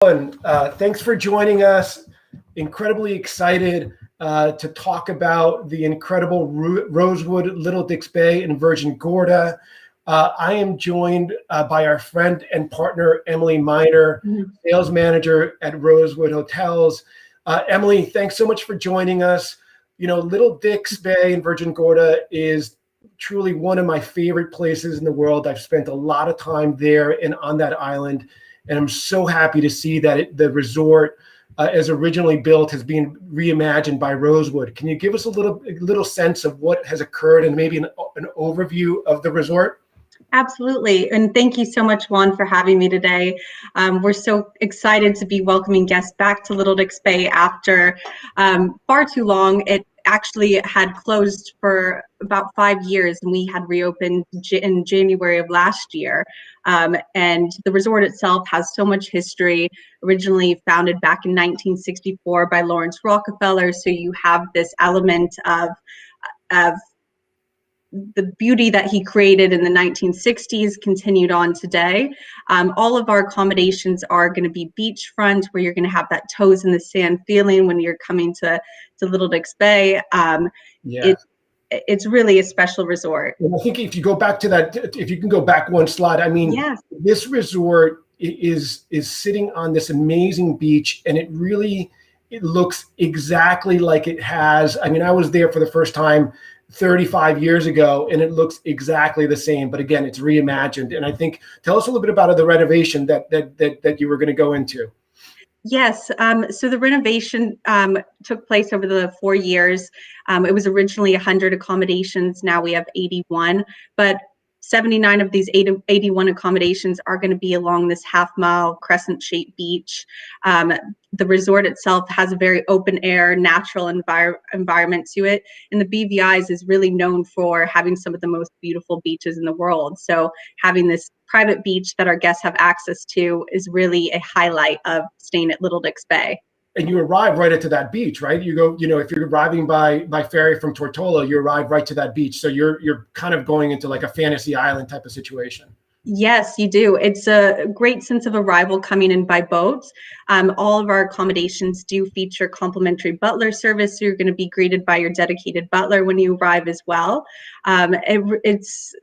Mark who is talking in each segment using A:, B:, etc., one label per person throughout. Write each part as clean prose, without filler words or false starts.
A: And thanks for joining us. Incredibly excited to talk about the incredible Rosewood Little Dix Bay in Virgin Gorda. I am joined by our friend and partner, Emily Miner, sales manager at Rosewood Hotels. Emily, thanks so much for joining us. You know, Little Dix Bay in Virgin Gorda is truly one of my favorite places in the world. I've spent a lot of time there and on that island. And I'm so happy to see that the resort, as originally built, has been reimagined by Rosewood. Can you give us a little sense of what has occurred and maybe an overview of the resort?
B: Absolutely. And thank you so much, Juan, for having me today. We're so excited to be welcoming guests back to Little Dix Bay after far too long. It actually had closed for about 5 years, and we had reopened in January of last year. And the resort itself has so much history, originally founded back in 1964 by Lawrence Rockefeller. So you have this element of the beauty that he created in the 1960s continued on today. All of our accommodations are going to be beachfront, where you're going to have that toes in the sand feeling when you're coming to Little Dix Bay. It's really a special resort.
A: And I think if you go back to that, if you can go back one slide, I mean, yes. This resort is sitting on this amazing beach, and it looks exactly like it has. I mean, I was there for the first time 35 years ago, and it looks exactly the same, but again, it's reimagined. And I think, tell us a little bit about the renovation that you were going to go into.
B: Yes, so the renovation took place over the 4 years. It was originally 100 accommodations. Now we have 81, but 79 of these 81 accommodations are going to be along this half-mile crescent-shaped beach. The resort itself has a very open-air, natural environment to it, and the BVI's is really known for having some of the most beautiful beaches in the world. So having this private beach that our guests have access to is really a highlight of staying at Little Dix Bay.
A: And you arrive right into that beach, right? You go, if you're arriving by ferry from Tortola, you arrive right to that beach. So you're kind of going into like a fantasy island type of situation.
B: Yes, you do. It's a great sense of arrival coming in by boat. All of our accommodations do feature complimentary butler service. So you're going to be greeted by your dedicated butler when you arrive as well. It's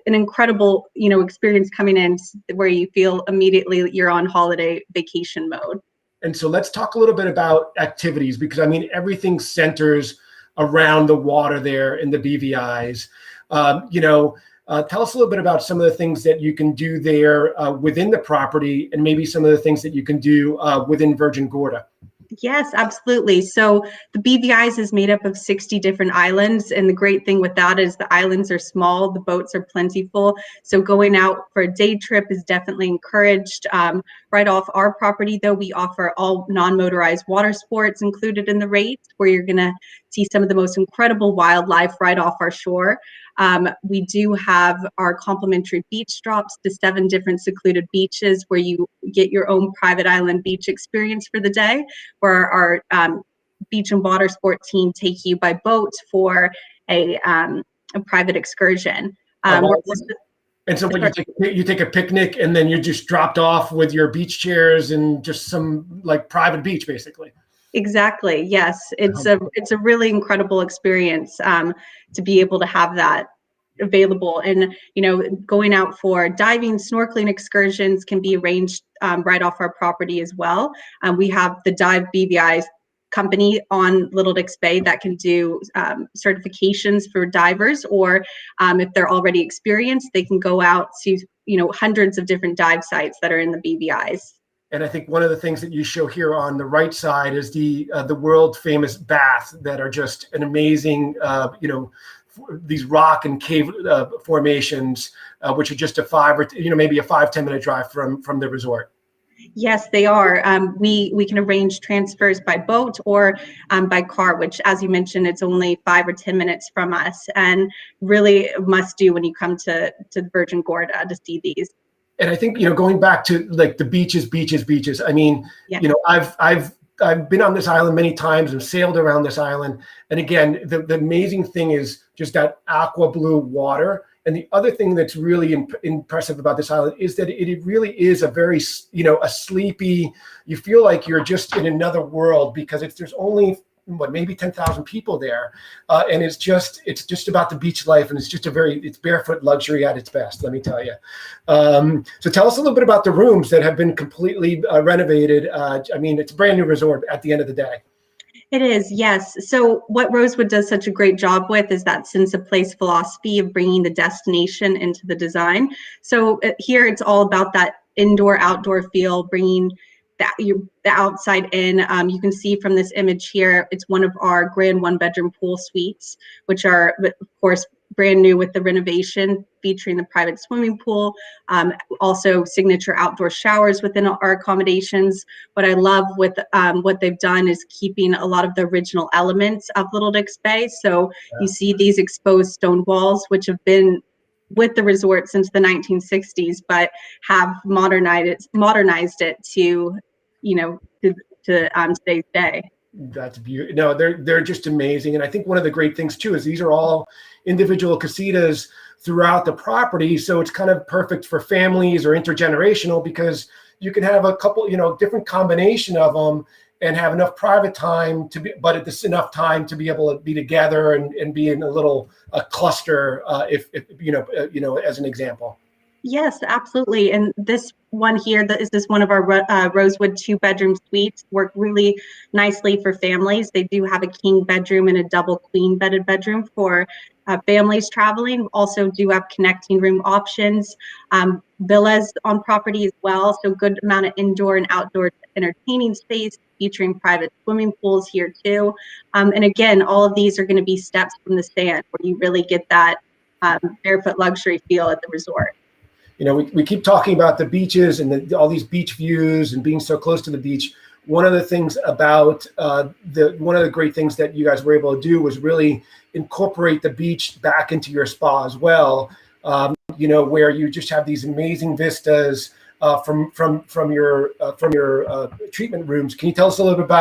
B: an incredible, experience coming in where you feel immediately you're on holiday vacation mode.
A: And so let's talk a little bit about activities, because I mean, everything centers around the water there in the BVI's. Tell us a little bit about some of the things that you can do there within the property, and maybe some of the things that you can do within Virgin Gorda.
B: Yes, absolutely. So the BVI's is made up of 60 different islands. And the great thing with that is the islands are small, the boats are plentiful. So going out for a day trip is definitely encouraged. Right off our property, though, we offer all non-motorized water sports included in the rate, where you're going to see some of the most incredible wildlife right off our shore. We do have our complimentary beach drops to 7 different secluded beaches, where you get your own private island beach experience for the day, where our beach and water sport team take you by boat for a private excursion.
A: And so when you take a picnic, and then you're just dropped off with your beach chairs and just some like private beach, basically.
B: Exactly. Yes, it's a really incredible experience to be able to have that available. And going out for diving, snorkeling excursions can be arranged right off our property as well. We have the Dive BVI company on Little Dix Bay that can do certifications for divers, or if they're already experienced, they can go out to hundreds of different dive sites that are in the BVI's.
A: And I think one of the things that you show here on the right side is the world famous baths that are just an amazing, these rock and cave formations, which are just a 5 or maybe a 5-10 minute drive from the resort.
B: Yes, they are. We can arrange transfers by boat or by car, which, as you mentioned, it's only 5 or 10 minutes from us, and really a must do when you come to Virgin Gorda to see these.
A: And I think, going back to like the beaches. I mean, yeah. I've been on this island many times and sailed around this island. And again, the amazing thing is just that aqua blue water. And the other thing that's really impressive about this island is that it really is a very, a sleepy, you feel like you're just in another world, because there's only maybe 10,000 people there, and it's just about the beach life, and it's barefoot luxury at its best, let me tell you. So tell us a little bit about the rooms that have been completely renovated. It's a brand new resort at the end of the day.
B: It is, yes. So what Rosewood does such a great job with is that sense of place philosophy of bringing the destination into the design. So here it's all about that indoor-outdoor feel, bringing the outside in. You can see from this image here, it's one of our grand one-bedroom pool suites, which are, of course, brand new with the renovation, featuring the private swimming pool, also signature outdoor showers within our accommodations. What I love with what they've done is keeping a lot of the original elements of Little Dix Bay. So you see these exposed stone walls, which have been with the resort since the 1960s, but have modernized it to, today's day.
A: That's beautiful. No, they're just amazing. And I think one of the great things too is these are all individual casitas throughout the property. So it's kind of perfect for families or intergenerational, because you can have a couple, different combination of them and have enough private time but it's enough time to be able to be together and be in a little cluster, if as an example.
B: Yes, absolutely. And this one here, this is one of our Rosewood 2-bedroom suites, work really nicely for families. They do have a king bedroom and a double queen bedded bedroom for families traveling. Also do have connecting room options, villas on property as well. So good amount of indoor and outdoor entertaining space, featuring private swimming pools here too. And again, all of these are going to be steps from the sand, where you really get that barefoot luxury feel at the resort.
A: We keep talking about the beaches and all these beach views and being so close to the beach. One of the things about one of the great things that you guys were able to do was really incorporate the beach back into your spa as well. Where you just have these amazing vistas from your treatment rooms. Can you tell us a little bit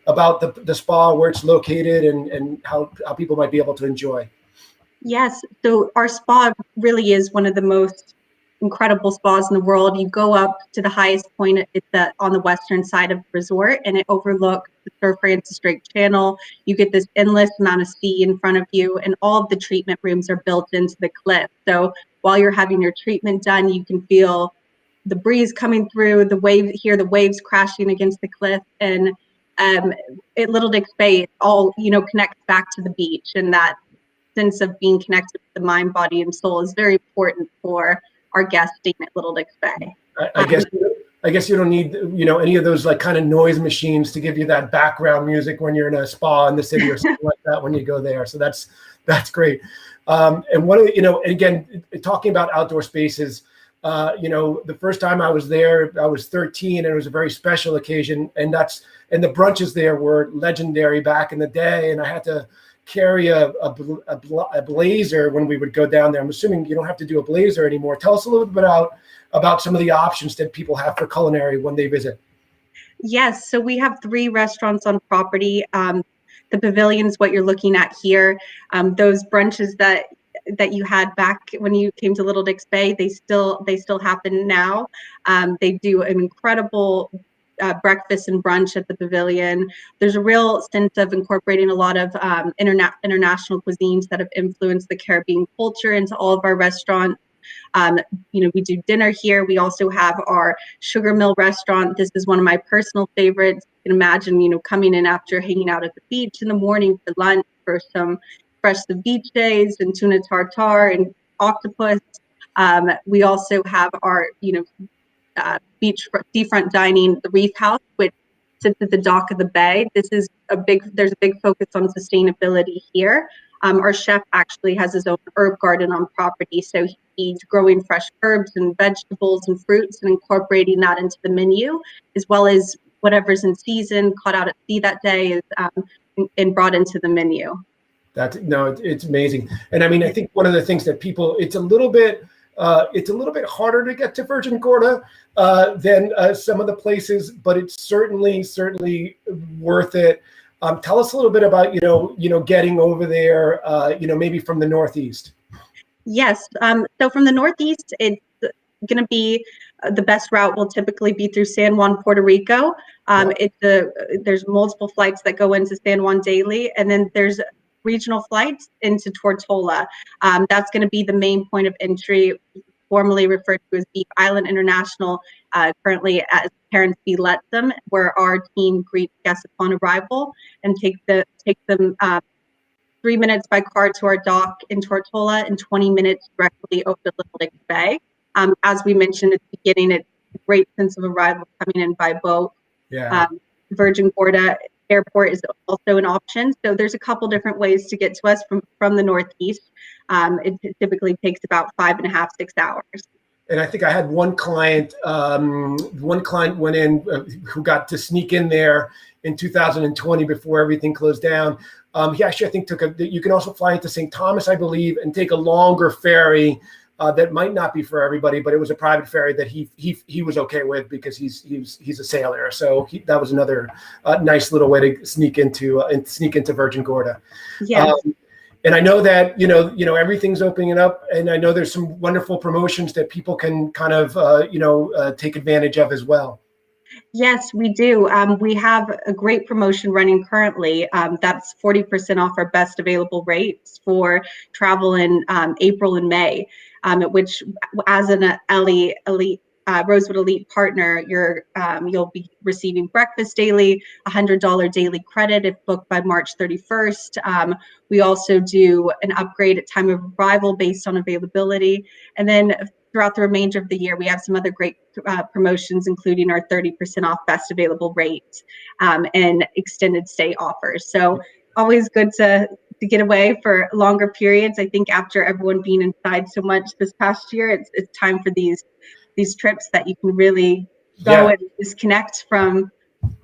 A: about the spa, where it's located, and how people might be able to enjoy?
B: Yes, so our spa really is one of the most incredible spas in the world. You go up to the highest point on the western side of the resort, and it overlooks the Sir Francis Drake Channel. You get this endless amount of sea in front of you, and all of the treatment rooms are built into the cliff. So while you're having your treatment done, you can feel the breeze coming through, hear the waves crashing against the cliff. And at Little Dix Bay, it all connects back to the beach, and that sense of being connected with the mind, body, and soul is very important for our guests staying at Little Dix Bay.
A: I guess you don't need any of those like kind of noise machines to give you that background music when you're in a spa in the city or something like that when you go there. So that's great. And one of the, again, talking about outdoor spaces, the first time I was there, I was 13, and it was a very special occasion, and the brunches there were legendary back in the day, and I had to carry a blazer when we would go down there. I'm assuming you don't have to do a blazer anymore. Tell us a little bit about some of the options that people have for culinary when they visit.
B: Yes, so we have 3 restaurants on property. The pavilion's what you're looking at here. Those brunches that you had back when you came to Little Dix Bay, they still happen now. They do an incredible breakfast and brunch at the pavilion. There's a real sense of incorporating a lot of international cuisines that have influenced the Caribbean culture into all of our restaurants. We do dinner here. We also have our Sugar Mill restaurant. This is one of my personal favorites. You can imagine, coming in after hanging out at the beach in the morning for lunch for some fresh ceviches and tuna tartare and octopus. We also have our, beachfront dining, the Reef House, which sits at the dock of the bay. There's a big focus on sustainability here. Our chef actually has his own herb garden on property, so he's growing fresh herbs and vegetables and fruits and incorporating that into the menu, as well as whatever's in season, caught out at sea that day, is and brought into the menu.
A: It's amazing. And I think one of the things that it's a little bit harder to get to Virgin Gorda than some of the places, but it's certainly worth it. Tell us a little bit about, getting over there, maybe from the Northeast.
B: Yes. So from the Northeast, it's going to be the best route will typically be through San Juan, Puerto Rico. There's multiple flights that go into San Juan daily, and then there's regional flights into Tortola. That's going to be the main point of entry, formerly referred to as Beach Island International, currently as Parents Be Let Them, where our team greets guests upon arrival and take them 3 minutes by car to our dock in Tortola and 20 minutes directly over to Little Dix Bay. As we mentioned at the beginning, it's a great sense of arrival coming in by boat.
A: Yeah.
B: Virgin Gorda Airport is also an option. So there's a couple different ways to get to us from the Northeast. It typically takes about 5.5, 6 hours.
A: And I think I had one client went in who got to sneak in there in 2020 before everything closed down. He actually, I think, you can also fly into St. Thomas, I believe, and take a longer ferry that might not be for everybody, but it was a private ferry that he was okay with because he's a sailor. So that was another nice little way to sneak into Virgin Gorda.
B: Yeah.
A: And I know that everything's opening up, and I know there's some wonderful promotions that people can kind of take advantage of as well.
B: Yes, we do. We have a great promotion running currently. That's 40% off our best available rates for travel in April and May, which, as an elite Rosewood Elite partner, you'll be receiving breakfast daily, $100 daily credit if booked by March 31st. We also do an upgrade at time of arrival based on availability. And then throughout the remainder of the year, we have some other great promotions, including our 30% off best available rates and extended stay offers. So always good to get away for longer periods. I think after everyone being inside so much this past year, it's time for these trips that you can really go and disconnect from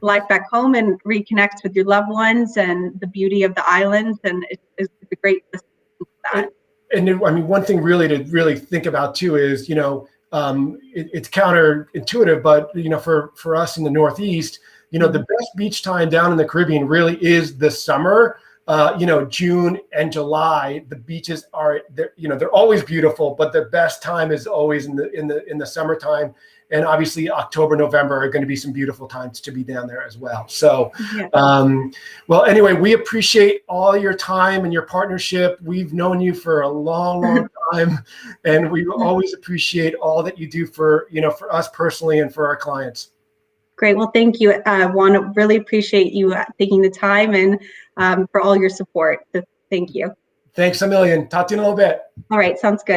B: life back home and reconnect with your loved ones and the beauty of the islands. And it's a great destination for that.
A: And I mean, one thing really to really think about too is, it's counterintuitive, but for us in the Northeast, the best beach time down in the Caribbean really is the summer. June and July, the beaches they're always beautiful, but the best time is always in the summertime. And obviously October, November are going to be some beautiful times to be down there as well. So, well, anyway, we appreciate all your time and your partnership. We've known you for a long, long time, and we always appreciate all that you do for us personally and for our clients.
B: Great. Well, thank you, Juan. Really appreciate you taking the time and for all your support. So thank you.
A: Thanks a million. Talk to you in a little bit.
B: All right. Sounds good.